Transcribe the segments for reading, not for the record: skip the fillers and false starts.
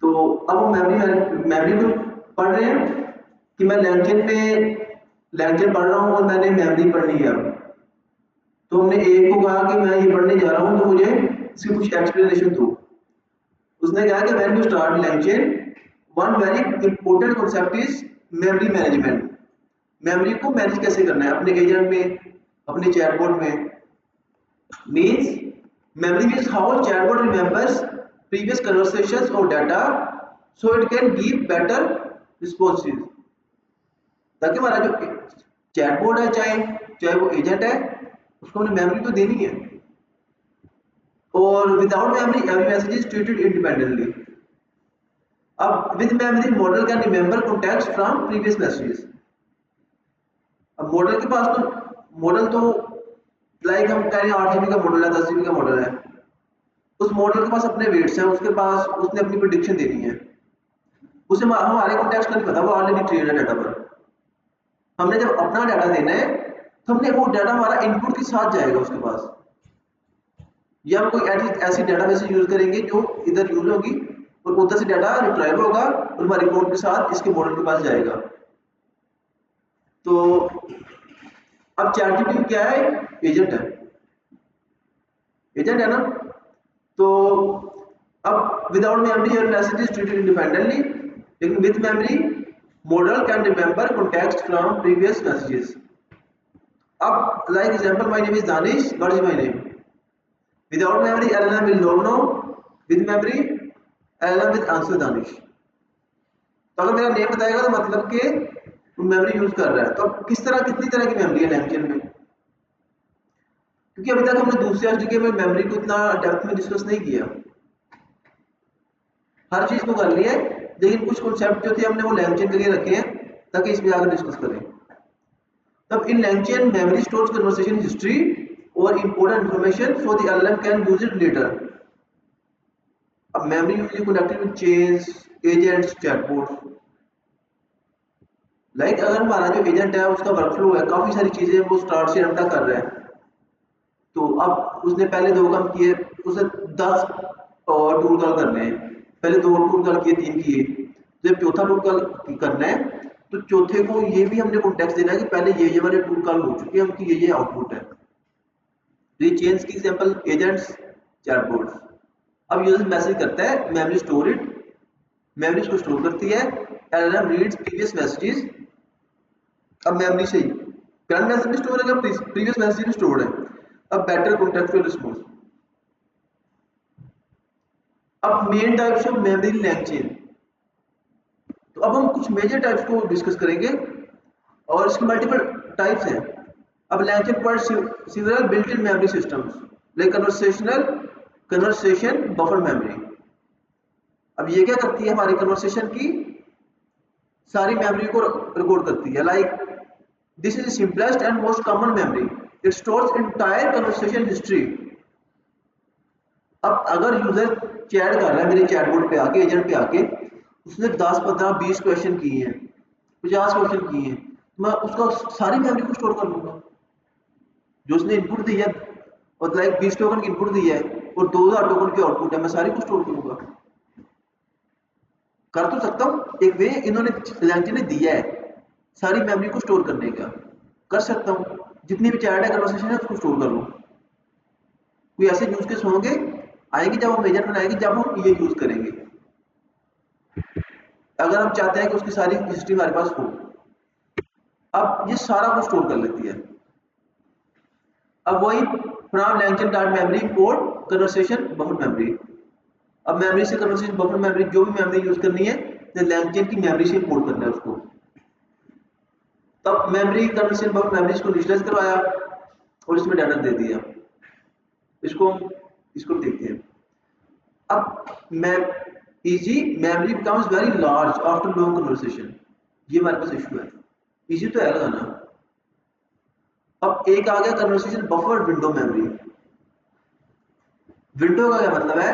तो अब हम मेमोरी को पढ़ रहे हैं कि मैं लैंगचेन पढ़ रहा हूँ और मैंने मेमोरी पढ़नी है। अब तो हमने ए को कहा कि मैं ये पढ़ने जा रहा हूँ तो मुझे इसकी कुछ एक्सप्लेनेशन दो। उसने कहा कि when you start LangChain one very important concept is memory management. Memory को मैनेज कैसे करना है अपने एजेंट में, अपने चैटबॉट में। Means memory means how chatbot remembers previous conversations or data so it can give better responses। ताकि हमारा जो चैटबॉट है, चाहे वो एजेंट है, उसको हमने मेमोरी तो देनी है। और without memory every message is treated independently. अब with memory model can remember context from previous messages. अब मॉडल के पास मॉडल तो लाइक हम कह रहे हैं 8 GB का मॉडल है, 10 GB का मॉडल है, उस मॉडल के पास अपने वेट्स हैं, उसके पास उसने अपनी प्रेडिक्शन देनी है, उसे हमारे कॉन्टेक्स्ट का नहीं पता, वो ऑलरेडी ट्रेन है डाटा पर। हमने जब अपना डाटा देना है तो हमने वो डाटा हमारा इनपुट के साथ जाएगा उसके पास, या हम कोई ऐसी डाटाबेस यूज करेंगे जो इधर यूज होगी और उधर से डाटा रिट्राइव होगा और हमारी रिपोर्ट के साथ इसके मॉडल के पास जाएगा। तो अब चैटजीपीटी क्या है? एजेंट है ना। तो अब without memory your message is treated independently, लेकिन with memory model can remember context from previous messages. अब like example, my name is Danish, what is my name? Without memory LLM will not know, with memory LLM with answer Danish. तो अगर मेरा name बताएगा तो मतलब कि वो मेमोरी यूज कर रहा है। तो अब कितनी तरह की मेमोरी है लैंगचेन में? क्योंकि अभी तक हमने दूसरे एसडीके में मेमोरी को इतना डेप्थ में डिस्कस नहीं किया, हर चीज को कर लिया है, लेकिन कुछ कॉन्सेप्ट जो थे हमने वो लैंगचेन के लिए रखे हैं ताकि इसमें आगे डिस्कस करें। तब in LangChain memory stores conversation history और important information so the LLM can use it later. अब memory usually connected with chains, agents, chatbots. Like अगर हमारा जो एजेंट है उसका वर्कफ्लो है, काफी सारी चीजें वो स्टार्ट से एंड तक कर रहा है, तो अब उसने पहले 2 काम किए, उसे 10 टूल कॉल करने हैं, पहले 2 टूल कॉल किए, 3 किए, जब चौथा टूल कॉल करना है तो चौथे को ये भी हमने कॉन्टेक्स्ट देना है कि पहले ये वाले टूल कॉल हो चुके हैं, उनकी ये आउटपुट है। तो ये चेन्स की एग्जांपल एजेंट्स, चैटबॉट्स। अब यूजर मैसेज करता है, मेमोरी स्टोर इट, मेमोरी इसको स्टोर करती है, एलएलएम रीड्स प्रीवियस मैसेजेस। अब मेमोरी से करंट मैसेज भी स्टोर है, प्रीवियस मैसेज भी स्टोर्ड है। अब बेटर कॉन्टेक्चुअल रिस्पांस। अब main types of memory LangChain. तो अब हम कुछ मेजर टाइप्स को डिस्कस करेंगे और इसके मल्टीपल टाइप्स हैं। अब LangChain provides several built-in memory systems like conversation buffer memory. अब ये क्या करती है? हमारी कन्वर्सेशन की सारी मेमोरी को रिकॉर्ड करती है। Like this is simplest and most common memory, it stores entire conversation history. अब अगर यूजर चैट कर रहा है मेरे चैटबॉट पे आके, एजेंट पे आके, उसने 10, 15, 20 क्वेश्चन किए हैं, 50 क्वेश्चन किए हैं, तो मैं उसका सारी मेमोरी को स्टोर कर लूंगा जो उसने इनपुट दी है। और लाइक 20 टोकन की इनपुट दी है और 2000 टोकन की आउटपुट है, मैं सारी को स्टोर करूंगा। कर तो सकता हूँ, एक वे इन्होंने लैंगचेन ने दिया है सारी मेमोरी को स्टोर करने का, कर सकता हूँ। जितनी भी चैट है, कन्वर्सेशन है, उसको स्टोर कर लूँ। कोई ऐसे यूज केस होंगे आएंगे जब हम एजेंट बनाएंगे, जब हम ये यूज करेंगे, अगर हम चाहते हैं कि उसकी सारी हिस्ट्री हमारे पास हो। अब ये सारा कुछ स्टोर कर लेती है। अब वही from LangChain dot memory import conversation buffer memory. अब मेमोरी से कन्वर्सेशन बफर मेमोरी, जो भी मेमोरी यूज करनी है तो लैंगचेन की मेमोरी से इंपोर्ट करना है उसको। तब मेमोरी कन्वर्सेशन बफर मेमोरी को इनिशियलाइज करवाया और इसमें डाटा दे दिया। इसको देखते हैं। अब easy memory becomes very large after long conversation. ये हमारे पास इशू है। इजी तो है लगाना। अब एक आ गया conversation buffer window memory. Window का क्या मतलब है?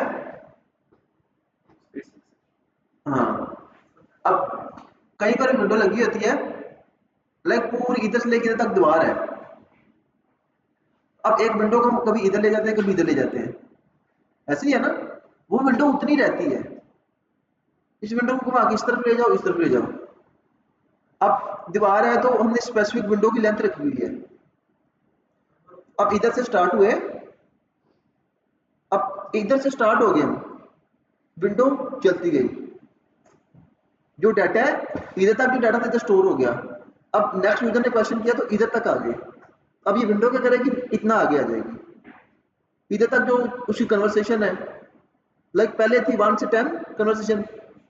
हाँ, अब कहीं पर विंडो लगी होती है, लाइक पूरी इधर से लेकर इधर तक दीवार है। अब एक विंडो को कभी इधर ले जाते हैं, कभी इधर ले जाते हैं, ऐसे ही है ना। वो विंडो उतनी रहती है, इस विंडो को घुमा के इस तरफ ले जाओ, इस तरफ ले जाओ। अब दीवार है तो हमने स्पेसिफिक विंडो की लेंथ रखी हुई है। अब इधर से स्टार्ट हुए, अब इधर से स्टार्ट हो गए हम, विंडो चलती गई, जो डाटा है इधर तक, जो डाटा था इधर स्टोर हो गया। अब नेक्स्ट यूजर ने क्वेश्चन किया तो इधर तक आ गए। अब ये विंडो क्या करेगी, इतना आगे आ जाएगी, इधर तक जो उसकी कन्वर्सेशन है, लाइक पहले थी 1 से 10 कन्वर्सेशन,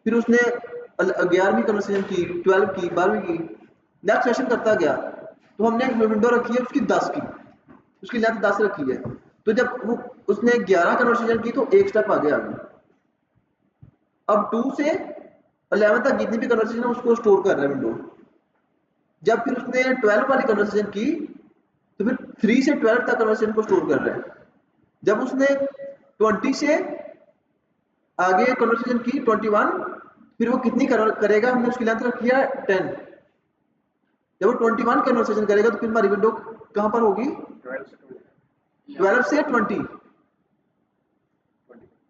फिर उसने 11वीं कन्वर्सेशन की, 12 की, 12वीं की, नेक्स्ट सेशन करता गया। तो हमने एक विंडो रखी है उसकी 10 की, उसकी लेंथ 10 रखी है। तो जब वो उसने 11 कन्वर्सेशन की तो एक स्टेप आगे आ गई। अब 2 से 11 तक जितनी भी कन्वर्सेशन है उसको स्टोर कर रहा है विंडो। जब फिर उसने 12 वाली कन्वर्सेशन की तो फिर 3 से 12 तक कन्वर्सेशन को स्टोर कर रहा है। जब उसने 20 से आगे कन्वर्सेशन की 21, फिर वो कितनी करेगा, हमने उसकी लेंथ रखी है 10। जब वो 21 कन्वर्सेशन करेगा तो फिर हमारी विंडो कहां पर होगी, 12 से 20।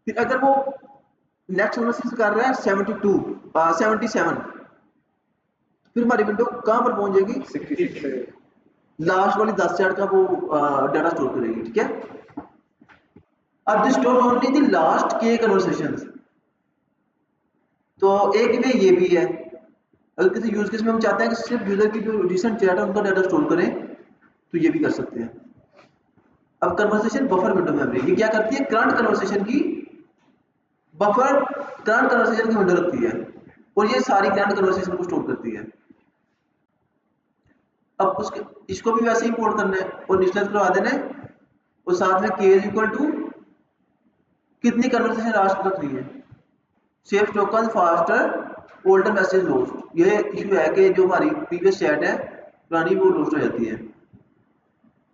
फिर अगर वो नेक्स्ट कन्वर्सेशन कर रहा है 72 77, फिर हमारी विंडो कहां पर पहुंच जाएगी, 66, लास्ट वाली 10 चैट का वो डाटा स्टोर करेगी। ठीक है। अब this store only the last के कन्वर्सेशंस। तो एक में ये भी है, अगर किसी यूज केस में हम चाहते हैं कि सिर्फ यूजर की जो रिसेंट चैट है उनका डाटा स्टोर करें तो ये भी कर सकते हैं। अब कन्वर्सेशन बफर विंडो मेमोरी ये क्या करती है, करंट कन्वर्सेशन की बफर, करंट कन्वर्सेशन की विंडो रखती है और ये सारी करंट कन्वर्सेशन को स्टोर करती है। अब उसके इसको भी वैसे ही इंपोर्ट करना है और इनिशियलाइज करवा देना है और साथ में k इज इक्वल टू कितनी कन्वर्सेशन लास्ट रखनी है, save token faster older message lost. ये इशू है कि जो हमारी प्रीवियस चैट है पुरानी वो लोस्ट हो जाती है।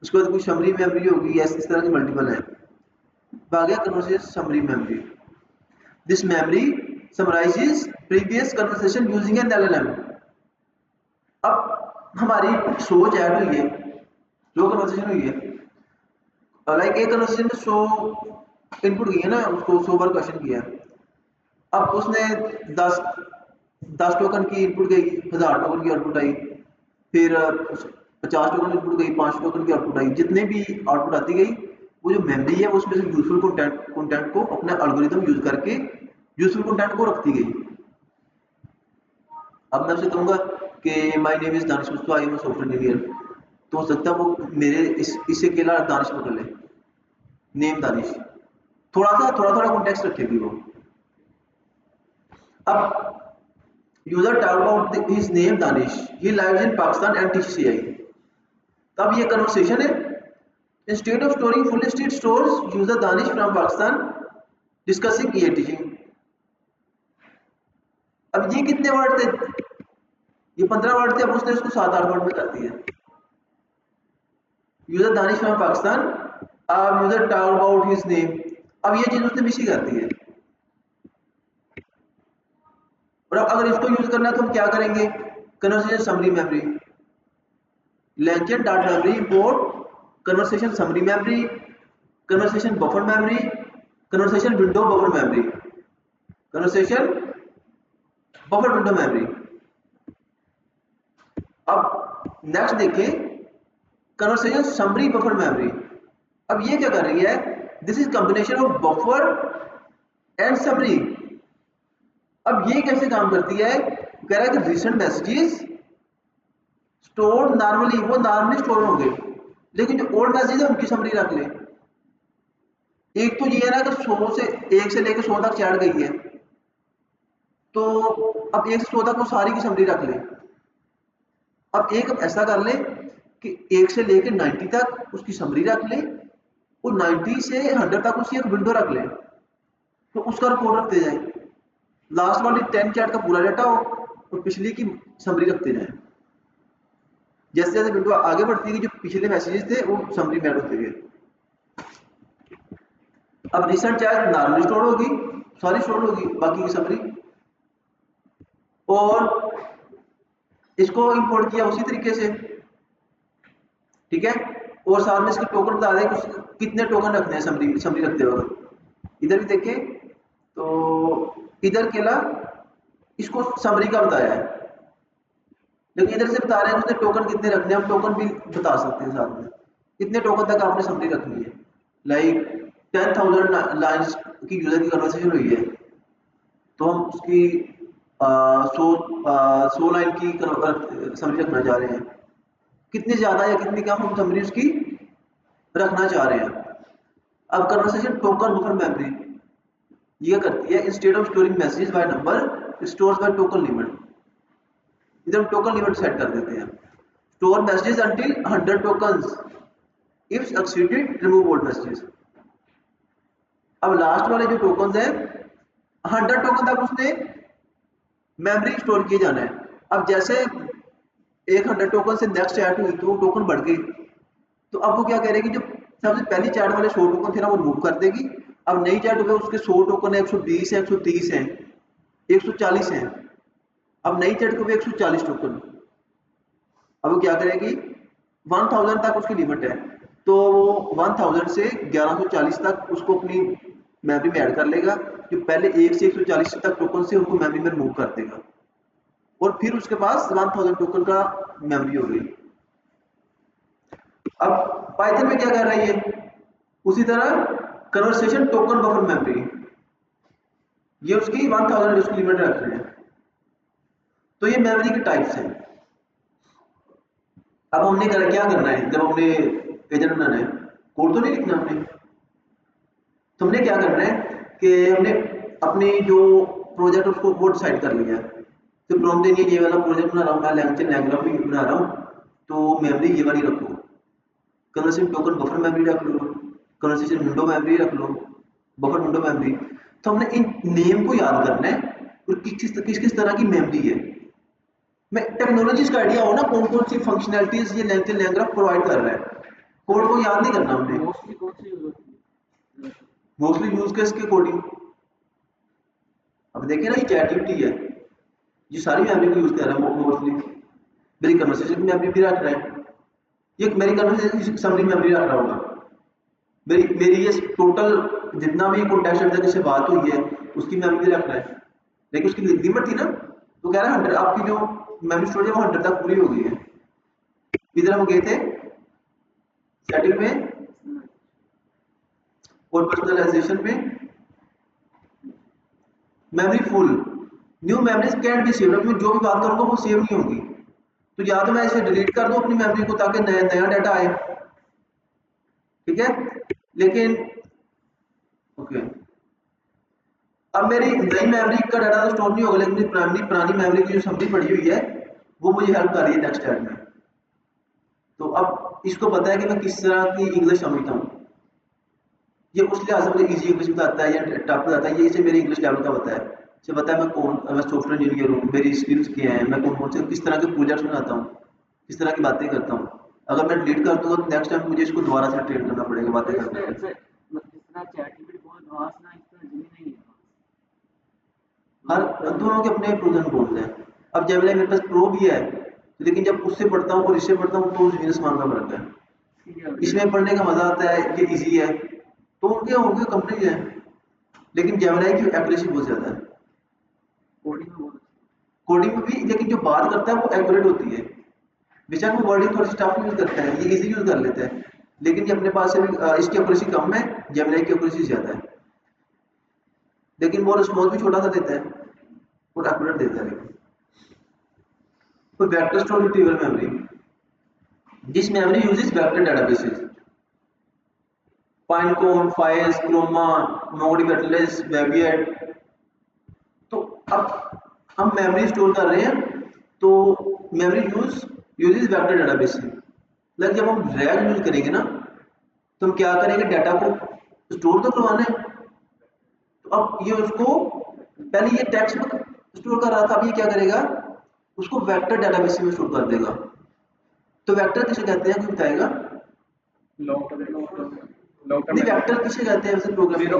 उसके बाद कोई समरी मेमोरी होगी, इस तरह की मल्टीपल है। बाकी conversation summary memory, this memory summarises previous conversation using an LLM. अब हमारी सोच ऐड हुई है, जो कन्वर्सेशन हुई है, लाइक एक कन्वर्सेशन में 100 इनपुट की है ना, उसको 100 बार क्वेश्चन किया। अब उसने 10 टोकन की इनपुट गई, 1000 टोकन की आउटपुट आई, फिर 50 टोकन की इनपुट गई, 5 टोकन की आउटपुट आई। जितने भी आउटपुट आती गई, वो जो मेमोरी है उसमें से यूजफुल कंटेंट को अपना एल्गोरिथम यूज करके यूजफुल कंटेंट को रखती गई। अब मैं उसे कहूंगा कि my name is Danish Mustafa, I am software engineer, तो हो सकता है वो मेरे इससे अकेला दानिश पकड़ ले, नेम दानिश, थोड़ा कॉन्टेक्स्ट रखेगी वो। अब user talk about his name Danish, he lives in Pakistan and TCCI. तब ये कन्वर्सेशन है, instead of storing full state stores user Danish from Pakistan discussing EA teaching. अब ये कितने वर्ड थे, ये 15 वर्ड थे, अब उसने इसको 7-8 वर्ड में कर दिया। यूजर दानिश फ्रॉम पाकिस्तान, अब user talk about his name, अब ये चीज उसने मिस ही कर दी है। और अब अगर इसको यूज करना है तो हम क्या करेंगे, conversation summary memory, LangChain dot memory import conversation summary memory, conversation buffer memory, conversation window buffer memory, conversation buffer window memory. अब नेक्स्ट देखें कन्वर्सेशन समरी बफर मेमोरी। अब ये क्या कर रही है, this is combination of buffer and summary. अब ये कैसे काम करती है, कह रहा है कि रिसेंट मैसेजेस स्टोर नॉर्मली, वो नॉर्मली स्टोर होंगे, लेकिन जो ओल्ड मैसेज है उनकी समरी रख ले। एक तो ये है ना कि 100 से 1 से लेकर 100 तक चैट गई है, तो अब 1 से 100 तक वो सारी की समरी रख ले। अब एक ऐसा कर ले कि 1 से लेकर 90 तक उसकी समरी रख ले और 90 से 100 तक उसकी एक विंडो रख ले, तो उसका रिकॉर्ड रखते जाए। लास्ट वाली 10 चैट का पूरा डाटा हो और पिछली की समरी रखते जाए। जैसे जैसे विंडो आगे बढ़ती गई, जो पिछले मैसेजेस थे वो समरी में ऐड होते गए। अब रिसेंट चैट नॉर्मली स्टोर होगी, सारी स्टोर होगी, बाकी की समरी। और इसको इंपोर्ट किया उसी तरीके से, ठीक है। और साथ में इसके टोकन बता दें कि कितने टोकन रखने हैं समरी रखते वक्त। इधर भी देखें तो इधर केला इसको समरी का बताया है, लेकिन इधर से बता रहे हैं उसने टोकन कितने रखने हैं, हम टोकन भी बता सकते हैं साथ में, कितने टोकन तक आपने समरी रखनी है। लाइक 10,000 लाइन्स की यूजर की कन्वर्सेशन हुई है, तो हम उसकी 100 लाइन की समरी रखना चाह रहे हैं, कितनी ज़्यादा या कितनी कम हम समरी उसकी रखना चाह रहे हैं। अब कन्वर्सेशन टोकन बफर मेमोरी ये करती है, instead of storing messages by number stores by token limit, इधर हम टोकन लिमिट सेट कर देते हैं। Store messages until 100 tokens, if succeeded remove old messages. अब लास्ट वाले जो टोकन है 100 टोकन तक उसने मेमोरी स्टोर किए जाना है। अब जैसे एक 100 टोकन से नेक्स्ट चैट हुई तो टोकन बढ़ गई, तो अब वो क्या कह रही है कि जो सबसे पहली चैट वाले 100 टोकन थे ना वो रिमूव कर देगी। अब नई चैट हो गई उसके 100 टोकन है, 120 है, 130 है, 140 है। अब नई चैट को भी 140 टोकन, अब वो क्या करेगी 1000 तक उसकी लिमिट है, तो वो 1000 से 1140 तक उसको अपनी मेमोरी में ऐड कर लेगा। जो पहले 1 से 140 तक टोकन से उनको मेमोरी में रिमूव कर देगा, और फिर उसके पास 1000 टोकन का मेमोरी हो गई। अब पाइथन में क्या कर रही है, उसी तरह कन्वर्सेशन टोकन बफर मेमोरी, ये उसकी 1000 उसकी लिमिट रख रहे हैं। तो ये मेमोरी के टाइप्स हैं। अब हमने क्या करना है, जब हमने एजेंट बनाना है, कोड तो नहीं लिखना हमने, तो हमने क्या करना है कि हमने अपनी जो प्रोजेक्ट उसको वो डिसाइड कर लिया है। तो प्रॉम्प्ट देनी है, ये वाला प्रोजेक्ट बना रहा हूँ मैं, लैंग्वेज भी बना रहा हूँ, तो मेमोरी ये वाली रखो, कन्वर्सेशन टोकन बफर मेमोरी रख लो, कन्वर्सेशन विंडो मेमोरी रख लो, बफर विंडो मेमोरी। तो हमने इन नेम को याद करना है और किस किस तरह की मेमोरी है। मैं टेक्नोलॉजीज का आइडिया हो ना, कौन कौन सी फंक्शनैलिटीज ये लैंग्वेज प्रोवाइड कर रहा है, कोड को याद नहीं करना हमने। मोस्टली यूज केस के कोडिंग, अब देखिए ना ये चैट है, ये सारी मेमोरी को यूज कर रहा है मोस्टली, मेरी कन्वर्सेशन मेमोरी भी रख रहा है, ये मेरी कन्वर्सेशन समरी मेमोरी रख रहा होगा, मेरी मेरी ये टोटल जितना भी कॉन्टेक्स्ट अंदर जिससे बात हुई है उसकी मेमोरी रख रहा है। लेकिन उसकी लिमिट थी ना, तो कह रहा है 100, आपकी जो मेमोरी स्टोरेज है वो 100 तक पूरी हो गई है। इधर हम गए थे सेटिंग में और पर्सनलाइजेशन में, memory full, new memories can be saved, मैं जो भी बात करूंगा वो सेव नहीं होगी, तो या तो मैं इसे डिलीट कर दूं अपनी मेमोरी को ताकि नया नया डाटा आए, ठीक है। लेकिन ओके, अब मेरी नई मेमोरी का डाटा तो स्टोर नहीं होगा, लेकिन मेरी पुरानी मेमोरी की जो समरी पड़ी हुई है वो मुझे हेल्प कर रही है नेक्स्ट चैट में। तो अब इसको पता है कि मैं किस तरह की इंग्लिश समझता हूँ, ये उस लिहाज से मुझे ईजी इंग्लिश बताता है या टफ बताता है, ये इसे मेरे इंग्लिश लेवल का बताया है, इसे पता है मैं सॉफ्टवेयर इंजीनियर हूँ, मेरी स्किल्स क्या हैं, मैं कौन कौन से किस तरह के प्रोजेक्ट्स बनाता हूँ, किस तरह की बातें करता हूँ। अगर मैं डिलीट कर दूंगा तो नेक्स्ट टाइम मुझे इसको दोबारा से ट्रेन करना पड़ेगा बातें करने के। हर दोनों के अपने प्रोज एंड कॉन्स हैं। अब जब मेरे पास प्रो भी है, लेकिन जब उससे पढ़ता हूँ और इससे पढ़ता हूँ तो ज़मीन आसमान का फर्क है। इसमें पढ़ने का मजा आता है, ये इजी है, तो उनके होंगे कंपनी है, लेकिन जेमिनी की एक्यूरेसी बहुत ज्यादा है, कोडिंग में भी, लेकिन जो बात करता है वो एक्यूरेट होती है। बेशक वो वर्डिंग थोड़ी सी टफ यूज करता है, ये इजी यूज कर लेता है, लेकिन ये अपने पास से भी इसकी एक्यूरेसी कम है, जेमिनी की एक्यूरेसी ज्यादा है, लेकिन वो रिस्पॉन्स भी छोटा सा देता है और एक्यूरेट देता है। लेकिन तो vector store retrieval memory, this memory uses vector databases, Pinecone, FAISS, Chroma, MongoDB Atlas, Weaviate. तो अब हम मेमोरी स्टोर कर रहे हैं, तो memory uses vector database, like जब हम रैग यूज करेंगे ना, तो हम क्या करेंगे, डाटा को स्टोर तो करवाना है, तो अब ये उसको पहले ये टेक्स्ट में स्टोर कर रहा था, अब ये क्या करेगा, उसको वेक्टर डेटाबेस में स्टोर कर देगा। तो वेक्टर किसे कहते हैं, कोई बताएगा? नहीं, वेक्टर किसे कहते हैं वैसे प्रोग्रामिंग?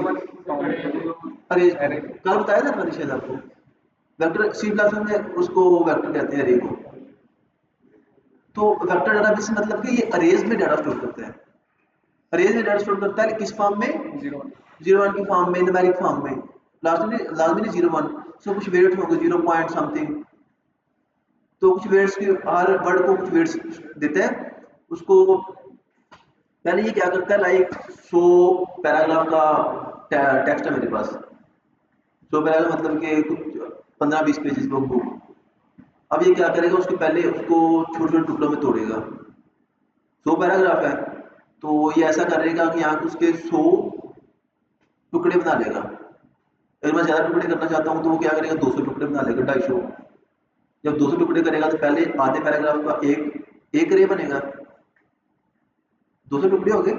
अरे कल बताया था मैंने शायद आपको, वेक्टर सी प्लस में उसको वेक्टर कहते हैं अरे को। तो वेक्टर डेटाबेस मतलब कि ये अरेज में डाटा स्टोर करता है, अरेज में डाटा स्टोर करता है किस फॉर्म में, 0 1 की फॉर्म में, न्यूमेरिक फॉर्म में। लास्ट में 0 1, सो कुछ वेट होंगे 0 पॉइंट समथिंग, तो कुछ वेट्स की हर वर्ड को कुछ वेट्स देता है उसको। पहले ये क्या करता है, लाइक 100 पैराग्राफ का टेक्स्ट है मेरे पास, 100 पैराग्राफ मतलब कि कुछ 15-20 पेजेस बुक। अब ये क्या करेगा, उसके पहले उसको छोटे छोटे टुकड़ों में तोड़ेगा। 100 पैराग्राफ है तो ये ऐसा करेगा कि यहाँ उसके 100 टुकड़े बना लेगा। अगर मैं ज़्यादा टुकड़े करना चाहता हूँ तो वो क्या करेगा, 200 टुकड़े बना लेगा, 250। जब 200 टुकड़े करेगा तो पहले आधे पैराग्राफ का एक रे बनेगा, 200 टुकड़े हो गए।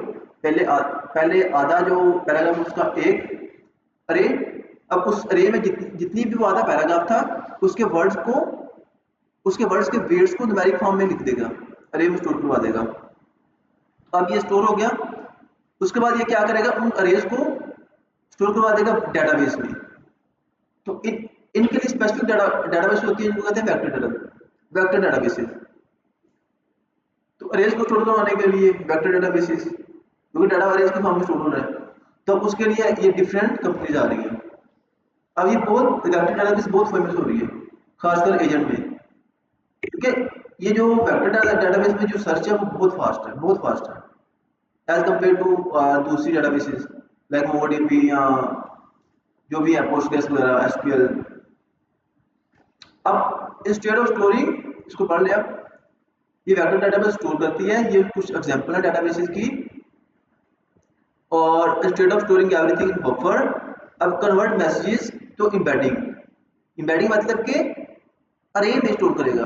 पहले आधा जो पैराग्राफ उसका एक अरे। अब उस अरे में जितनी भी वो आधा पैराग्राफ था उसके वर्ड्स को, उसके वर्ड्स के वेट्स को न्यूमेरिक फॉर्म में लिख देगा, अरे में स्टोर करवा देगा। अब ये स्टोर हो गया, उसके बाद ये क्या करेगा, उन अरेज को स्टोर करवा देगा डेटाबेस में। तो इनके लिए स्पेसिफिक डेटाबेस होती है, जिनको कहते हैं वेक्टर डेटाबेसेस। तो अरेज को स्टोर करवाने के लिए वेक्टर डेटाबेसेस, क्योंकि डाटा अरेज के फॉर्म में स्टोर हो रहा है, तो उसके लिए ये डिफरेंट कंपनीज आ रही हैं। अब ये बहुत वेक्टर डेटाबेस बहुत फेमस हो रही है, खासकर एजेंट में, क्योंकि ये जो वेक्टर डेटाबेस में जो सर्च है वो बहुत फास्ट है, बहुत फास्ट है एज कम्पेयर टू दूसरी डेटाबेसेस लाइक मोंगोडीबी या जो भी है पोस्टग्रेस वगैरह, एसक्यूएल। अब इंस्टेड ऑफ स्टोरिंग, इसको पढ़ लिया, ये वेक्टर डेटाबेस स्टोर करती है, ये कुछ एग्जांपल है डेटाबेसेस की। और instead of storing everything in buffer, अब कन्वर्ट मैसेजेस तो एम्बेडिंग मतलब के अरे में स्टोर करेगा,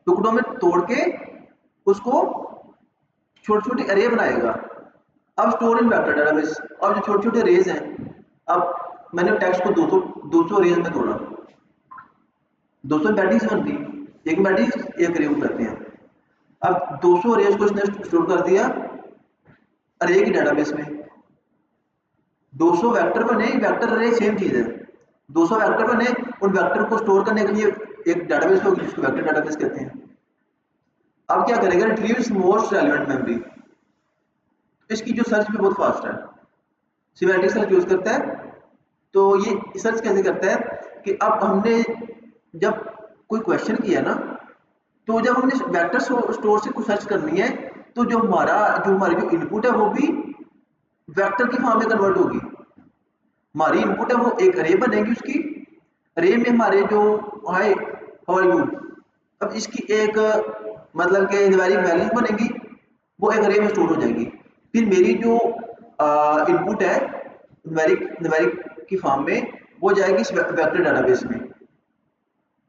टुकड़ों में तोड़ के उसको छोटी छोटी अरे बनाएगा। अब स्टोर इन वेक्टर डेटाबेस, अब जो छोटे छोटे रेज हैं, अब मैंने टेक्स्ट को 200 रेज में तोड़ा, 200 एम्बेडिंग्स बन गई, एक एम्बेडिंग एक रे करते हैं। अब 200 रेज को इसने स्टोर कर दिया अरे की डेटाबेस में, 200 वेक्टर बने, वेक्टर अरे सेम चीज है, 200 वेक्टर बने, उन वेक्टर को स्टोर करने के लिए एक डेटाबेस होगी जिसको वेक्टर डेटाबेस कहते हैं। अब क्या करेगा, रिट्रीव्स मोस्ट रेलेवेंट मेमोरी, इसकी जो सर्च भी बहुत फास्ट है, सिमेंटिक सर्च यूज करता है। तो ये सर्च कैसे करता है कि अब हमने जब कोई क्वेश्चन किया ना, तो जब हमने वेक्टर स्टोर से कुछ सर्च करनी है, तो जो हमारी जो इनपुट है वो भी वेक्टर की फॉर्म में कन्वर्ट होगी। हमारी इनपुट है वो एक अरे बनेगी, उसकी अरे में हमारे जो हाय हाउ आर यू, अब इसकी एक मतलब के न्यूमेरिक वैल्यूज बनेगी, वो एक अरे में स्टोर हो जाएगी। फिर मेरी जो इनपुट है न्यूमेरिक की फॉर्म में, वो जाएगी इस वेक्टर डेटाबेस में।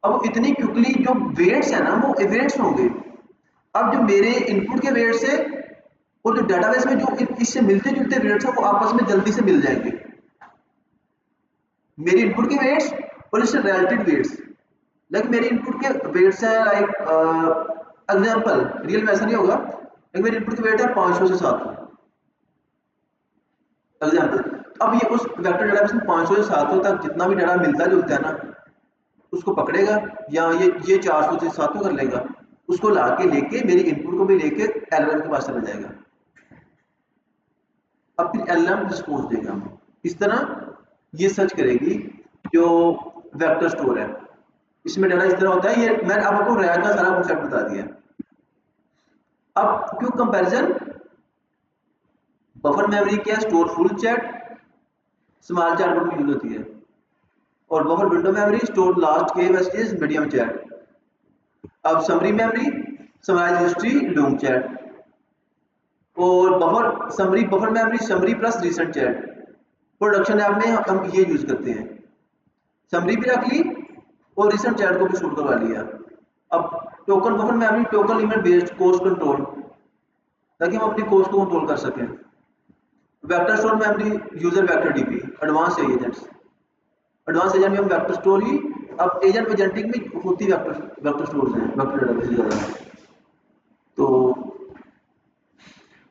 अब इतनी क्विकली जो वेट्स है ना वो वेट्स होंगे। अब जो मेरे इनपुट के वेट्स है और जो डेटाबेस में जो इससे मिलते जुलते वेट्स है वो आपस में जल्दी से मिल जाएंगे, मेरी इनपुट के वेट्स और इससे रिलेटेड वेट्स। लाइक मेरे इनपुट के वेट्स है लाइक एग्जांपल, रियल में ऐसा नहीं होगा, लेकिन मेरे इनपुट के वेट है 500 से 700 एग्जांपल। अब ये उस वेक्टर डेटाबेस में 500 से 700 तक जितना भी डाटा मिलता जुलता है ना, उसको पकड़ेगा, या ये 400 से 700 कर लेगा, उसको ला के लेके मेरी इनपुट को भी लेके एलएलएम के पास चला जाएगा। अब फिर एलएलएम रिस्पॉन्स देगा। इस तरह ये सर्च करेगी जो वेक्टर स्टोर है, इसमें डाटा इस तरह होता है। ये मैंने अब आपको रैग का सारा कॉन्सेप्ट बता दिया। अब क्यों कंपैरिजन, बफर मेमोरी क्या store full chat, small chat में यूज होती है, और buffer window memory store last के मैसेजेस मीडियम चैट। अब summary memory summarise history long chat, और buffer memory summary plus recent chat. Production app में हम ये यूज करते हैं, समरी भी रख ली और रिसेंट चैट को भी शूट करवा लिया। अब token buffer memory token limit based cost control, ताकि हम अपनी कोस्ट को कंट्रोल कर सकें। Vector store memory user vector DB advance agents, advance agent में हम वेक्टर स्टोर ही, अब एजेंटिक में होती वेक्टर स्टोर्स हैं, वेक्टर डेटाबेस ज़्यादा। तो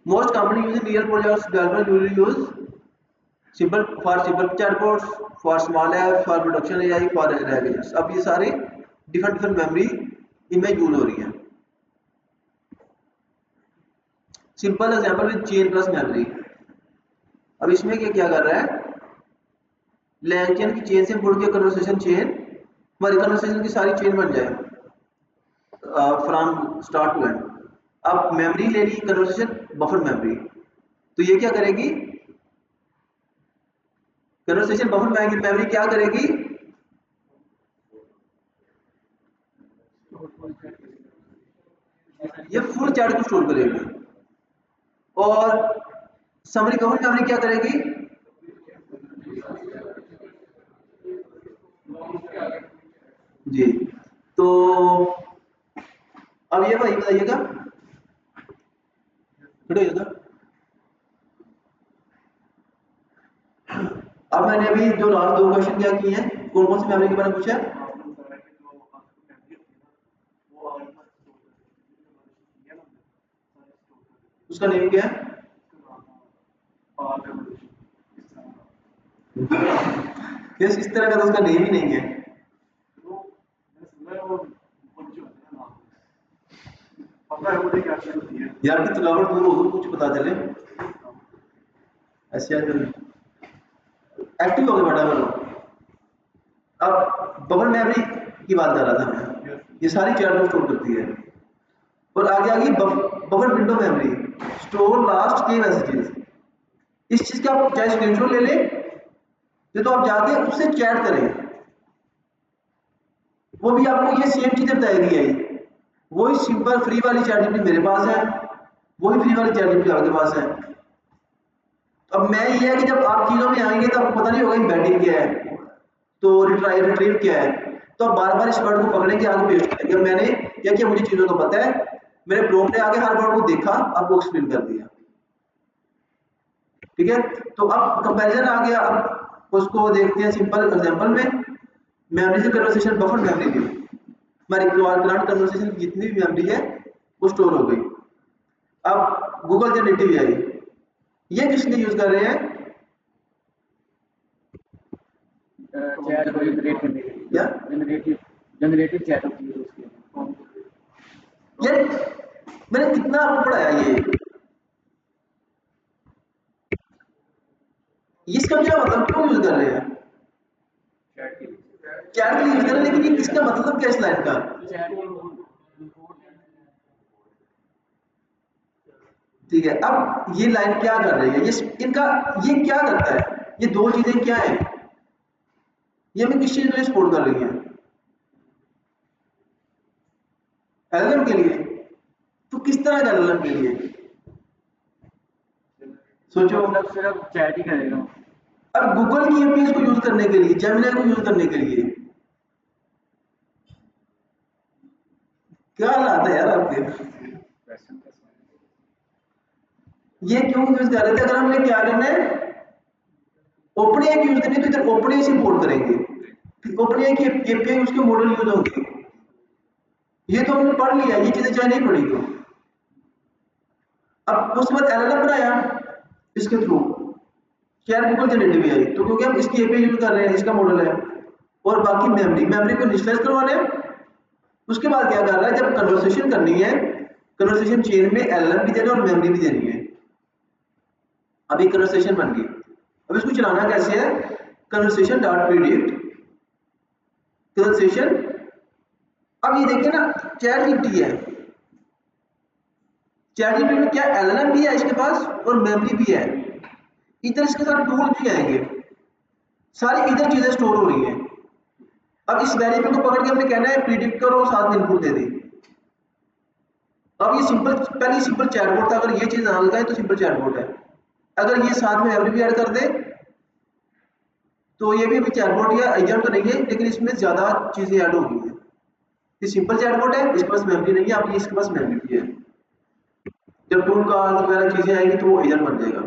most company using real projects developer use simple chatbots, for small apps, for production AI, for RAG agents। अब ये सारे डिफरेंट मेमोरी इनमें यूज हो रही है। Simple example with chain plus memory. अब इसमें क्या क्या कर रहा है, लैंगचैन की चेन से मुड़ के कन्वर्सेशन चेन, हमारी कन्वर्सेशन की सारी चेन बन जाए फ्रॉम स्टार्ट टू एंड। अब मेमोरी ले ली कन्वर्सेशन बफर मेमोरी, तो ये क्या करेगी, कन्वर्सेशन बफर मेमोरी क्या करेगी, ये फुल चैट को स्टोर करेगी। और समरी बफर मेमोरी क्या करेगी, जी। तो अब ये भाई बताइएगा, खड़े होइएगा। अब मैंने अभी जो लास्ट 2 क्वेश्चन क्या किए हैं, कौन कौन सी मेमोरी के बारे में पूछा है, उसका नेम क्या है, यस, इस तरह का तो उसका नेम ही नहीं है यार, की थकावट दूर हो तो कुछ पता चले, ऐसे एक्टिव हो गए बेटा बोलो। अब बफर मेमोरी की बात कर रहा था मैं, ये सारी चैट को स्टोर करती है। और आगे आ गई buffer window memory, store last के मैसेजेस। इस चीज का आप चाहे स्क्रीनशॉट ले लें, ये तो आप जाके उससे चैट करें, वो भी आपको ये सेम चीजें बताएगी है। वही सिंपल फ्री वाली चैट जीपीटी मेरे पास है, वही फ्री वाली चैट जीपीटी आपके पास है। अब मैं ये है कि जब आप चीजों में आएंगे तो आपको पता नहीं होगा एम्बेडिंग क्या है, तो रिट्रीव क्या है, तो आप बार बार इस वर्ड को पकड़ेंगे, आगे पेस्ट करेंगे। मैंने क्या किया, मुझे चीजों का पता है, मेरे प्रॉम्प्ट ने आगे हर वर्ड को देखा, आपको एक्सप्लेन कर दिया, ठीक है। तो अब कंपैरिजन आ गया, अब उसको देखते हैं सिंपल एग्जांपल में। मेमोरी से कन्वर्सेशन बफर मेमोरी थी, हमारी करंट कन्वर्सेशन की जितनी भी मेमोरी है वो स्टोर हो गई। अब गूगल जनरेटिव आई, ये किस लिए यूज कर रहे हैं, चैट को जनरेट करने के लिए, क्या जनरेटिव चैट होती है उसके। यार मैंने कितना आपको पढ़ाया, ये इसका क्या मतलब, क्यों यूज कर रहे हैं, चैट के चैट के लिए यूज कर रहे हैं, लेकिन ये इसका मतलब क्या इस लाइन का, ठीक है। अब ये लाइन क्या कर रही है, ये इनका, ये क्या करता है, ये दो चीजें क्या है, ये हमें किस चीज के लिए सपोर्ट कर रही है, एलएलएम के लिए। तो किस तरह का एलएलएम के लिए, सोचो। मतलब सिर्फ चैट ही करेगा। अब गूगल की एपीआई को यूज करने के लिए, जेमिनी को यूज करने के लिए, क्या हालात है यार आपके, ये क्यों यूज कर रहे थे, अगर हमने क्या करना है, ओपन एआई यूज करनी है तो इधर ओपन एआई से इंपोर्ट करेंगे, ओपन एआई की एपीआई उसके मॉडल यूज होंगे। ये तो हमने पढ़ लिया, ये चीजें चाहे नहीं पढ़ी तो। अब उसके बाद एलएलएम बनाया इसके थ्रू, क्या गूगल जनरेटिव एआई, तो क्योंकि हम इसकी एपीआई यूज कर रहे हैं, इसका मॉडल है। और बाकी मेमोरी को इनिशियलाइज करवाना है। उसके बाद क्या कर रहा है, जब कन्वर्सेशन करनी है, कन्वर्सेशन चेन में एलएलएम भी देना और मेमोरी भी देनी है। अब एक कन्वर्सेशन बन गई, अब इसको चलाना कैसे है, कन्वर्सेशन डॉट प्रीडिक्ट कन्वर्सेशन। अब ये देखिए ना, चैट जीपीटी है, चैट जीपीटी में क्या एलएलएम भी है इसके पास और मेमोरी भी है, इधर इसके साथ टूल भी आएंगे, सारी इधर चीजें स्टोर हो रही हैं। अब इस वेरिएबल को पकड़ के हमने कहना है प्रीडिक्ट करो, साथ में इनपुट दे दी। अब ये सिंपल, पहले सिंपल चैटबॉट था, अगर ये चीज ना लगाए तो सिंपल चैटबॉट है। अगर ये साथ में मेमोरी भी ऐड कर दे तो ये भी अभी चैटबॉट या एजेंट तो नहीं है, लेकिन इसमें ज्यादा चीजें ऐड हो गई है। ये सिंपल चैटबॉट है, इसके पास मेमोरी नहीं है, अब इसके पास मेमोरी भी है। जब टूल कॉल वगैरह चीजें आएंगी तो वो एजेंट बन जाएगा।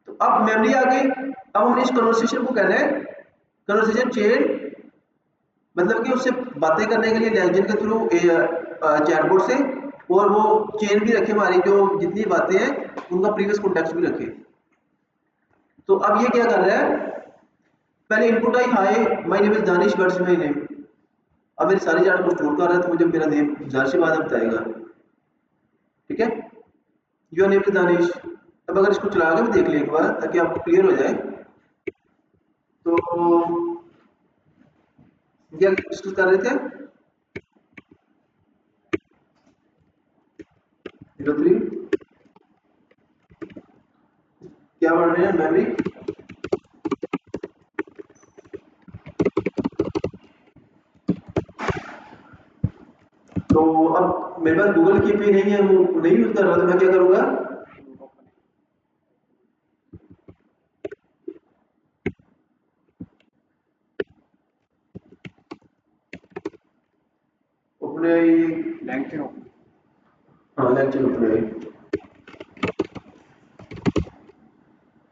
तो अब मेमोरी आ गई, अब हमने इस कन्वर्सेशन को कहना है कन्वर्सेशन चेन, मतलब कि उससे बातें करने के लिए लैंग्वेज के थ्रू चैटबॉट से, और वो चेन भी रखे, हमारी जो जितनी बातें हैं उनका प्रीवियस कॉन्टेक्स्ट भी रखे। तो अब ये क्या कर रहा है, पहले input I hi my name is Danish, what's my name. अब मेरी सारी चैट को स्टोर कर रहा है, तो मुझे मेरा नेम जाहिर सी बात है बताएगा, ठीक है, योर नेम इज दानिश। अब अगर इसको चला के भी देख ले एक बार ताकि आपको क्लियर हो जाए, तो क्या डिस्कस कर रहे थे? 03 क्या पढ़ रहे हैं? मेमोरी। तो अब मेरे पास गूगल की भी नहीं है, वो नहीं यूज कर रहा, तो मैं क्या करूंगा? अपने लैंगचन ओपन। हाँ लैंचेन अपने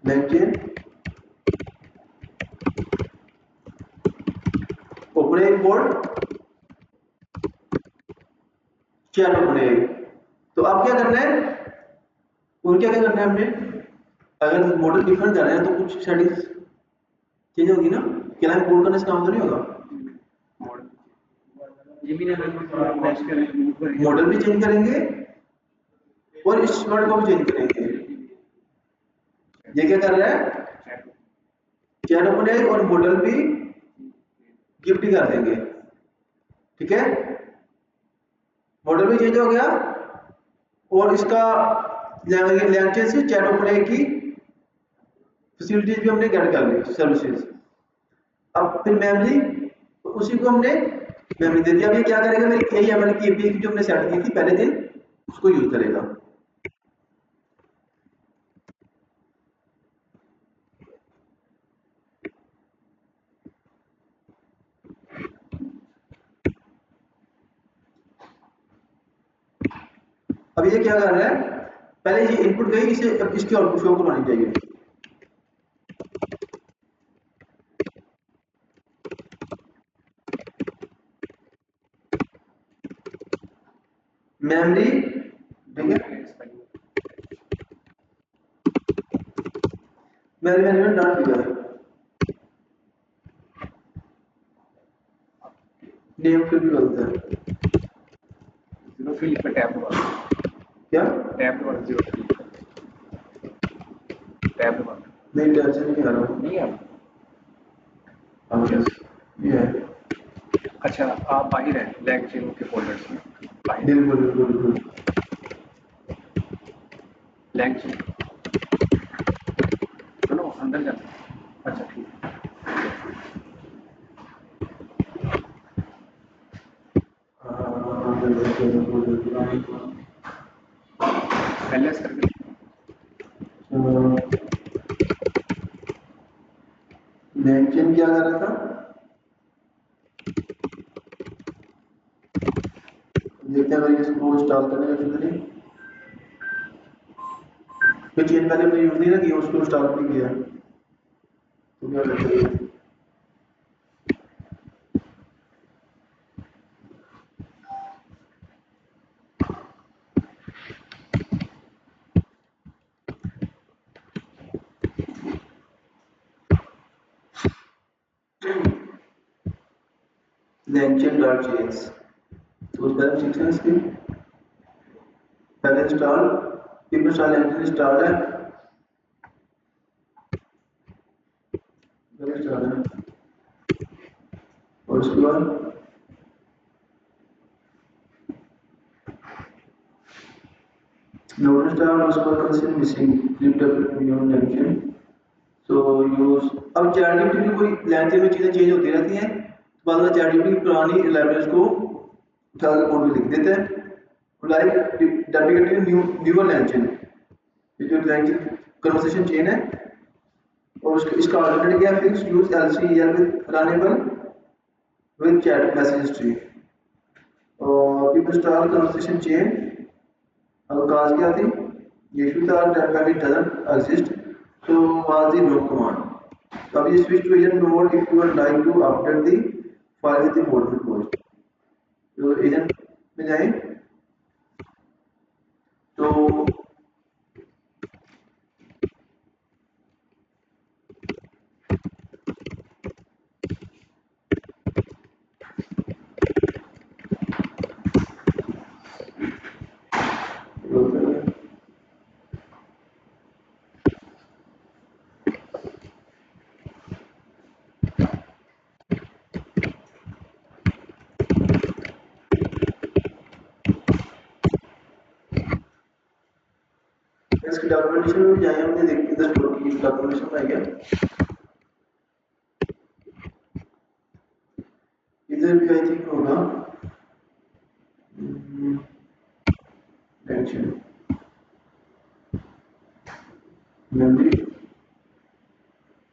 लैंचेन अपने बोर्ड चैट अपने। तो अब क्या करना है? और क्या क्या करना है हमने? अगर मॉडल डिफरेंट कर रहे हैं तो कुछ सेटिंग्स चेंज होगी ना? क्या हम कोड करने से काम तो नहीं होगा? मॉडल ये भी नहीं मैच करें मॉडल भी चेंज करेंगे और इस वर्ड को भी चेंज करेंगे। ये क्या कर रहा है? चैट ओपन है और मॉडल भी गिफ्ट ही कर देंगे। ठीक है, मॉडल भी चेंज हो गया और इसका लैंग्वेज से चैट ओपन की फैसिलिटीज भी हमने गेट कर ली, सर्विसेज। अब फिर मेमोरी, तो उसी को हमने मेमोरी दे दिया। अब ये क्या करेगा? मेरी यही एमएल की एपीआई की जो हमने सेट की थी पहले दिन, उसको यूज करेगा। अब ये क्या कर रहा है? पहले ये इनपुट गई, इसे अब इसकी आउटपुट शो करवानी चाहिए। मेमोरी, ठीक है, memory management dot PY, name फिर भी बोलते हैं। जीरो फिल पे टैब दबा क्या टैब दबा जीरो टैब दबा नहीं, टैब से नहीं आ रहा। नहीं है। अब ये है। अच्छा आप बाहर हैं लैंगचन के फोल्डर्स में बाहर बिल्कुल बिल्कुल बिल्कुल। लैंगचन चलो अंदर जाते हैं। अच्छा ठीक है एलएस करके लैंचेन क्या कर रहा था? देखते हैं अगर इसको इंस्टॉल करने का शुरू नहीं, तो चेन पहले हमने यूज नहीं ना किया, उसको इंस्टॉल नहीं किया, तो क्या करते हैं? लैंचेन डॉट जेएस, तो उस पर सीखते हैं इसकी। पहले इंस्टॉल, पिप इंस्टॉल लैंचेन इंस्टॉल है, पहले इंस्टॉल है और उसके बाद नोट इंस्टॉल, उसके बाद कंसीडर मिसिंग फ्लिप डेवलपमेंट लैंचेन। तो यूज, अब चैट जीपीटी की कोई लैंग्वेज में चीजें चेंज होती रहती हैं, तो बाद में चैट जीपीटी की पुरानी लाइब्रेरीज को उठा के कोड में लिख देते हैं। लाइक डेप्रिकेटिंग न्यूअर लैंग्वेज, ये जो लैंग्वेज कन्वर्सेशन चेन है, और उसका इसका ऑल्टरनेट क्या है? Fix use LCER with runnable with chat message history. और पीपल स्टार कन्वर्सेशन चेन, अब काज क्या थी? ये इशू था that it doesn't exist, so was the row command. So अब ये switch to agent mode if you would like to update the file with the model post. तो agent में जाएं, तो इसकी डॉक्यूमेंटेशन में भी जाए, हमने देख इधर डॉक्यूमेंटेशन में आएगा, इधर भी आई थिंक होगा मेमोरी,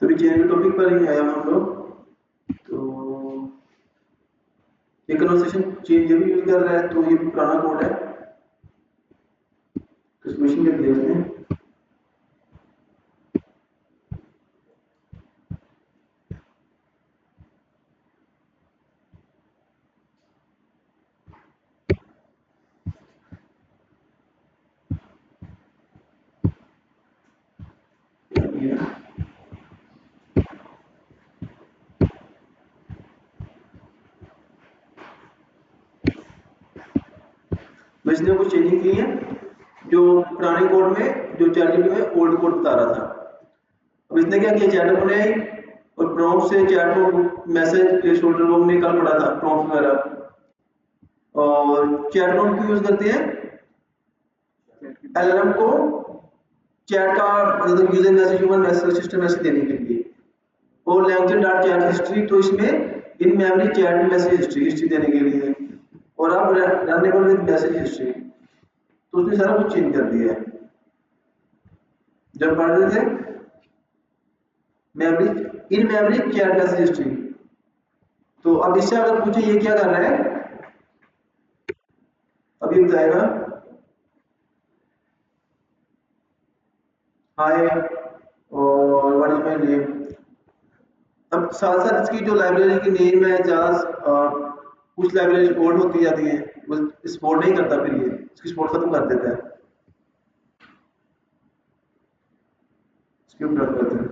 तभी चेन टॉपिक पर ही आया हम लोग। तो ये कन्वर्सेशन चेन ये भी यूज कर रहा है, तो ये भी पुराना कोड है, क्वेश्चन लिख दिया उसने। तो इसने कुछ चेंजिंग की है, जो पुराने कोड में जो चैट में ओल्ड कोड बता रहा था। अब इसने क्या किया, चैट बनाई और प्रॉम्प्ट से चैट को मैसेज प्लेस होल्डर को हमने कल पढ़ा था प्रॉम्प्ट वगैरह, और चैट प्रॉम्प्ट क्यों यूज करते हैं, एलएलएम को चैट का मतलब user message human message system message देने के लिए, और लैंग्वेज डॉट चैट हिस्ट्री तो इसमें इन मेमोरी चैट मैसेज हिस्ट्री देने के लिए, और अब रनेबल विद मैसेज हिस्ट्री, तो उसने सारा कुछ चेंज कर दिया है। जब पढ़ रहे थे memory in memory chat message history, तो अब इससे अगर पूछे ये क्या कर रहा है, अभी बताएगा हाय और व्हाट इज माय नेम। अब साथ साथ इसकी जो लाइब्रेरी की नेम है, ज्यादा कुछ लाइब्रेरी सपोर्ट होती जाती है, वो सपोर्ट नहीं करता, फिर ये इसकी सपोर्ट खत्म कर देता है, इसके ऊपर रख देते हैं।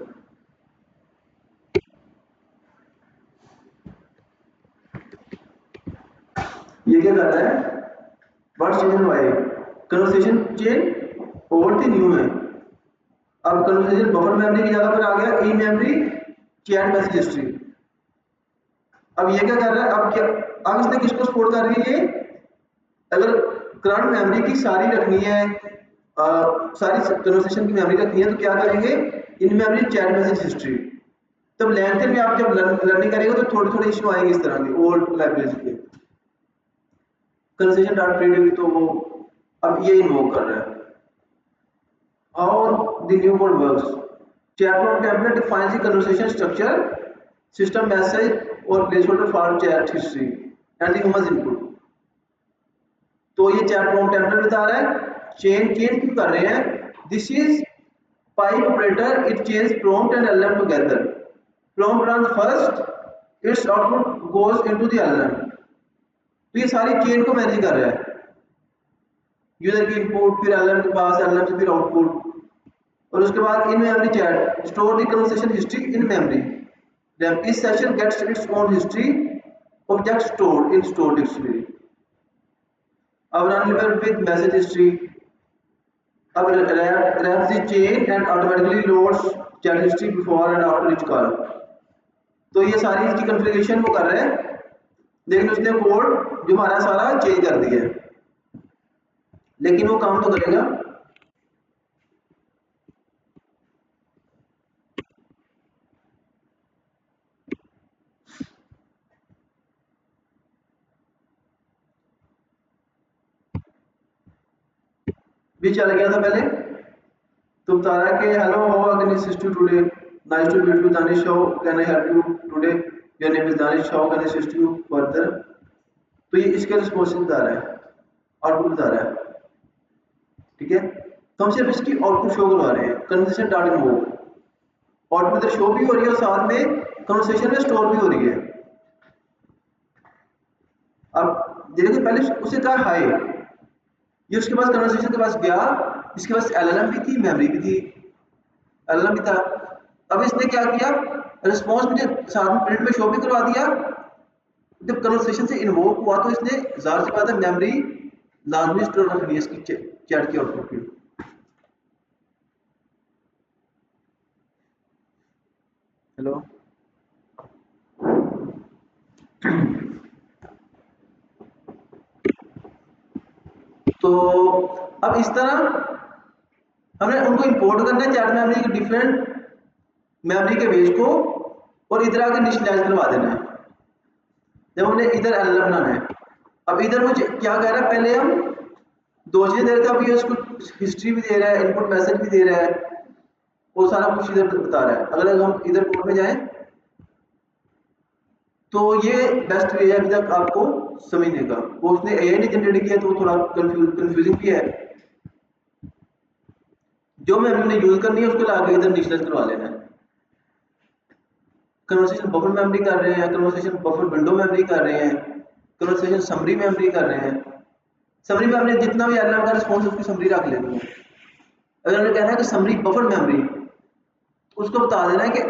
ये क्या कर रहा है, what change why conversation chain old थी न्यू है, अब कन्वर्सेशन बफर मेमोरी की जगह पर आ गया ई मेमोरी चैट मैसेज हिस्ट्री। अब ये क्या कर रहा है, अब क्या, अब इसने किसको सपोर्ट कर रही है, अगर करंट मेमोरी की सारी रखनी है, सारी कन्वर्सेशन की मेमोरी रखनी है, तो क्या करेंगे, इन मेमोरी चैट मैसेज हिस्ट्री। तब लैंग्वेज में आप जब लर्निंग करेंगे तो थोड़े थोड़े इशू आएंगे इस तरह के ओल्ड लाइब्रेरी के, कन्वर्सेशन डॉट प्रीडिक्ट, तो वो अब ये इन्वोक कर रहा है। How the new code works. Chatbot template defines the conversation structure, system message or placeholder for chat history and the human's input. तो ये chatbot template बता रहा है, chain क्यों कर रहे हैं, this is pipe operator, it chains prompt and LLM together. Prompt runs first, its output goes into the LLM. तो ये सारी chain को मैनेज कर रहा है, यूजर की इनपुट, फिर एलएलएम के पास, एलएलएम से फिर आउटपुट, और उसके बाद in memory chat store the conversation history in memory RAM, इस session gets its own history object stored in store dictionary. अब रन विद मैसेज हिस्ट्री, अब wraps the chain and automatically loads chat history before and after each call. तो ये सारी इसकी configuration वो कर रहे हैं, लेकिन उसने कोड जो हमारा सारा चेंज कर दिया है, लेकिन वो काम तो करेगा। भी चल गया था पहले, तो बता रहा है कि hello how can I assist you today, nice to meet you Danish, how can I help you today, your name is Danish, how can I assist you further. तो ये इसके रिस्पॉन्स बता रहा है, आउटपुट बता रहा है, ठीक है। तो हम सिर्फ इसकी आउटपुट शो करवा रहे हैं, कन्वर्सेशन डॉट इन्वो, आउटपुट इधर शो भी हो रही है और साथ में कन्वर्सेशन में स्टोर भी हो रही है। अब देखिए पहले उसे कहा हाय, ये उसके पास कन्वर्सेशन के पास गया, इसके पास एलएलएम भी थी, मेमोरी भी थी, एलएलएम भी था। अब इसने क्या किया, रिस्पॉन्स मुझे साथ में प्रिंट में शो भी करवा दिया। जब कन्वर्सेशन से इन्वोक हुआ तो इसने जाहिर सी बात है मेमोरी लाजमी स्टोर रखनी है इसकी चैट की आउटपुट की। हेलो, तो अब इस तरह हमने उनको इंपोर्ट करना है चैट मेमोरी के डिफरेंट मेमोरी के पेज को और इधर आके इनिशियलाइज करवा देना है जब हमने इधर एलएलएम बनाना है। अब इधर मुझे क्या कह रहा है, पहले हम दो चीजें दे रहे थे, अब ये उसको हिस्ट्री भी दे रहा है, इनपुट मैसेज भी दे रहा है और सारा कुछ इधर बता रहा है। अगर हम इधर कोड में जाएं तो ये बेस्ट वे है अभी तक आपको समझने का। वो उसने एआई ने जनरेट किया तो वो थोड़ा कंफ्यूजिंग भी है। जो मैं हमने यूज करनी है उसको लाके इधर इनिशियलाइज करवा लेना है। कन्वर्सेशन बफर मेमोरी कर रहे हैं, कन्वर्सेशन बफर विंडो मेमोरी कर रहे हैं, कन्वर्सेशन समरी मेमोरी कर रहे हैं। समरी मेमोरी जितना भी एलएलएम का रिस्पॉन्स उसकी समरी रख लेते हैं। अगर हमने कहना है कि समरी बफर मेमोरी, उसको बता देना है कि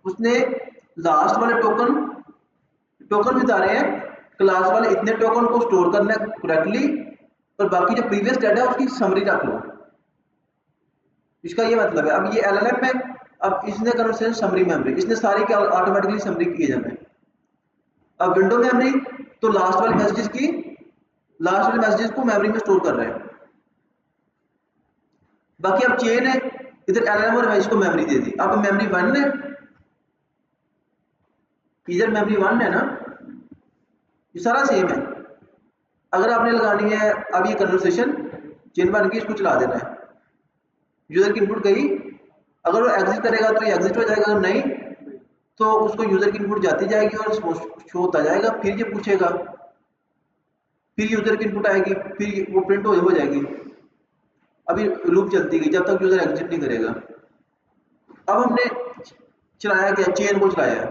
उसने लास्ट वाले टोकन बता रहे हैं, क्लास वाले इतने टोकन को स्टोर करना है करेक्टली और बाकी जो प्रीवियस डाटा है उसकी समरी रख लो। इसका ये मतलब है। अब ये एलएलएम में अब इसने कन्वर्सेशन समरी मेमोरी, इसने सारी क्या ऑटोमेटिकली समरी किए जाना है। अब विंडो मेमोरी तो लास्ट वाले मैसेजेस को मेमोरी में स्टोर कर रहा है। बाकी अब चेन है, इधर एलएलएम और इसको मेमोरी दे दी। अब मेमोरी 1 है, इधर मेमोरी 1 है ना, ये सारा सेम है। अगर आपने लगानी है अब ये कन्वर्सेशन चेन बन के इसको चला देना है। यूजर की इनपुट गई, अगर वो एग्जिट करेगा तो ये एग्जिट हो जाएगा, अगर नहीं तो उसको यूजर की इनपुट जाती जाएगी और शो होता जाएगा। फिर ये पूछेगा, फिर यूजर की इनपुट आएगी, फिर वो प्रिंट हो जाएगी। अभी लूप चलती गई जब तक यूजर एग्जिट नहीं करेगा। अब हमने चलाया क्या, चेन को चलाया है।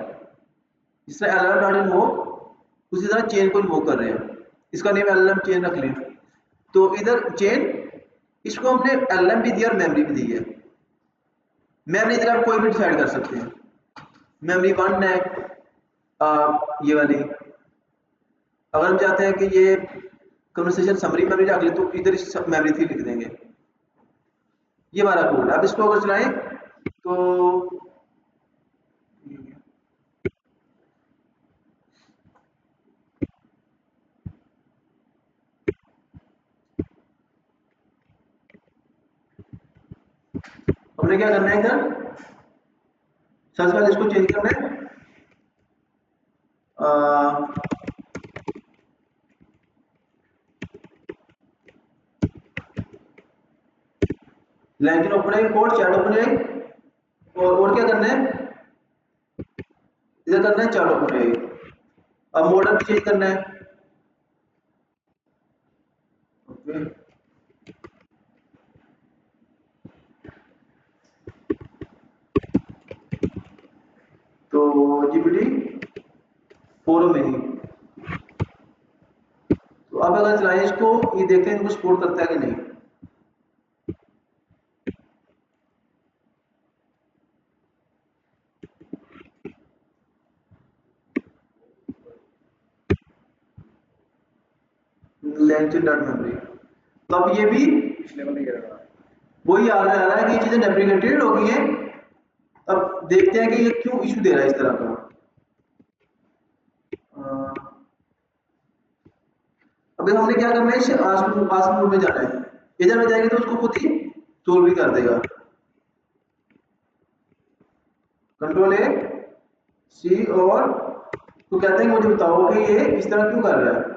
जिस तरह एलएलएम डॉट इन्वोक उसी तरह चेन को इन्वोक कर रहे हैं। इसका नेम एलएलएम चेन रख लें। तो इधर चेन, इसको हमने एलएलएम भी दिया और मेमोरी भी दी है। मेमोरी इधर आप कोई भी डिसाइड कर सकते हैं। मेमोरी 1 है ये वाली। अगर हम चाहते हैं कि ये कन्वर्सेशन समरी मेमोरी रख ले तो इधर इस मेमोरी 3 लिख देंगे। ये हमारा कोड। अब इसको अगर चलाएं तो हमने क्या करना है, इधर सबसे पहले इसको चेंज करना है। लैंकिन ओपन है, कोड चैट ओपन है और क्या करना है, इधर करना है चैट ओपन है। अब मॉडल भी चेंज करना है। ओके, तो जीपीटी 4 में ही। तो अब अगर चलाएं इसको, ये देखते हैं इनको सपोर्ट करता है कि नहीं। लैंकिन डॉट मेमोरी, तो अब ये भी पिछले वाले ये रहा। वही आ रहा है कि ये चीजें डेप्रिकेटेड हो गई हैं। अब देखते हैं कि ये क्यों इशू दे रहा है इस तरह का। अभी हमने क्या करना है, आस्क मोड में जाना है। इधर में जाएंगे तो उसको खुद ही सोल्व भी कर देगा। कंट्रोल ए सी और तो कहते हैं मुझे बताओ कि ये इस तरह क्यों कर रहा है।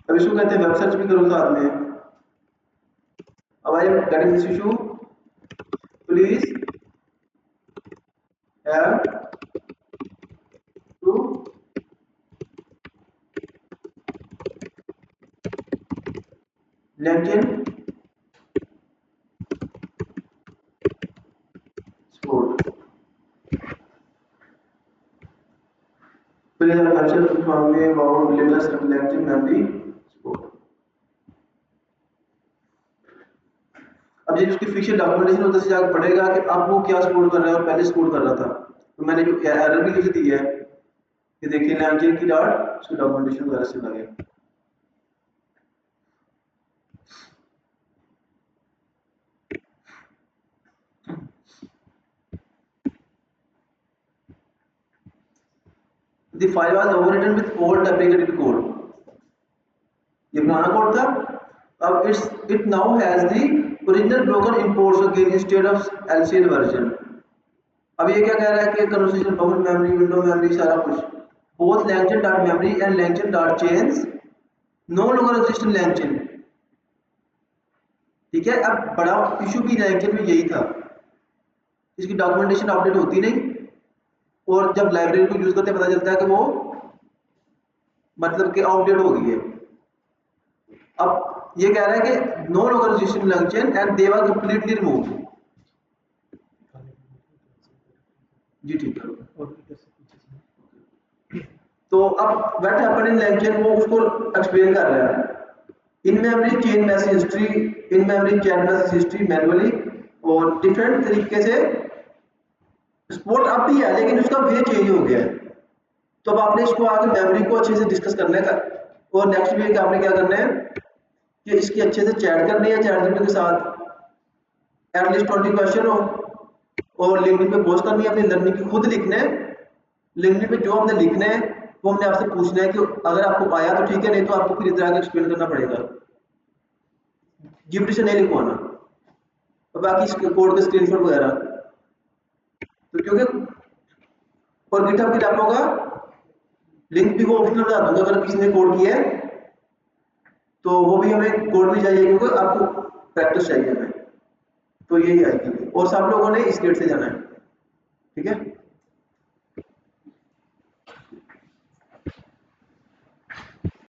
अब इसको कहते हैं वेब सर्च भी करो साथ में। अब I am getting this issue, please have to LinkedIn support. Please have answer to inform me about latest LinkedIn memory support. अब जब उसकी फीचर डॉक्यूमेंटेशन होता है जाकर पढ़ेगा कि अब वो क्या सपोर्ट कर रहा है और पहले सपोर्ट कर रहा था। तो मैंने जो एरर भी लिख दी है कि देखिए LinkedIn की डॉट उसकी डॉक्यूमेंटेशन वगैरह से लगे। The file was overwritten with old deprecated code, ये पुराना कोड था। अब it now has the original broken imports again instead of LCL version. अब ये क्या कह रहा है कि conversation buffer memory, window memory, सारा कुछ, both LangChain dot memory and LangChain dot chains no longer exist in LangChain. ठीक है, अब बड़ा इशू भी लैंगचेन में यही था, इसकी डॉक्यूमेंटेशन अपडेट होती नहीं, और जब लाइब्रेरी को यूज करते पता चलता है कि वो मतलब कि आउटडेट हो गई है। अब ये कह रहा है कि no longer exist in LangChain and they were completely removed. जी ठीक है। तो अब व्हाट हैपेंड इन लैंगचेन, वो उसको एक्सप्लेन कर रहा है। In memory change message history, in memory chat message history manually, और डिफरेंट तरीके से सपोर्ट अब भी है लेकिन उसका वे चेंज हो गया है। तो अब आपने इसको आगे मेमोरी को अच्छे से डिस्कस करने का, और नेक्स्ट वीक आपने क्या करना है कि इसकी अच्छे से चैट करनी है चैट जीपीटी के साथ, एटलीस्ट 20 क्वेश्चन हो, और लिंक्डइन पे पोस्ट करनी है, अपनी लर्निंग की खुद लिखना है। लिंक्डइन पे जो हमने लिखना है वो हमने आपसे पूछना है कि अगर आपको आया तो ठीक है, नहीं तो आपको फिर इधर आके एक्सप्लेन करना पड़ेगा, जीपीटी से नहीं लिखवाना। और बाकी इसके कोड के स्क्रीनशॉट वगैरह, तो क्योंकि और गिटहब की रेपो का लिंक भी वो ऑप्शनल बता दूंगा, अगर किसी ने कोड किया है तो वो भी हमें कोड भी चाहिए क्योंकि आपको प्रैक्टिस चाहिए हमें, तो यही आएगी। और सब लोगों ने इस गेट से जाना है, ठीक है।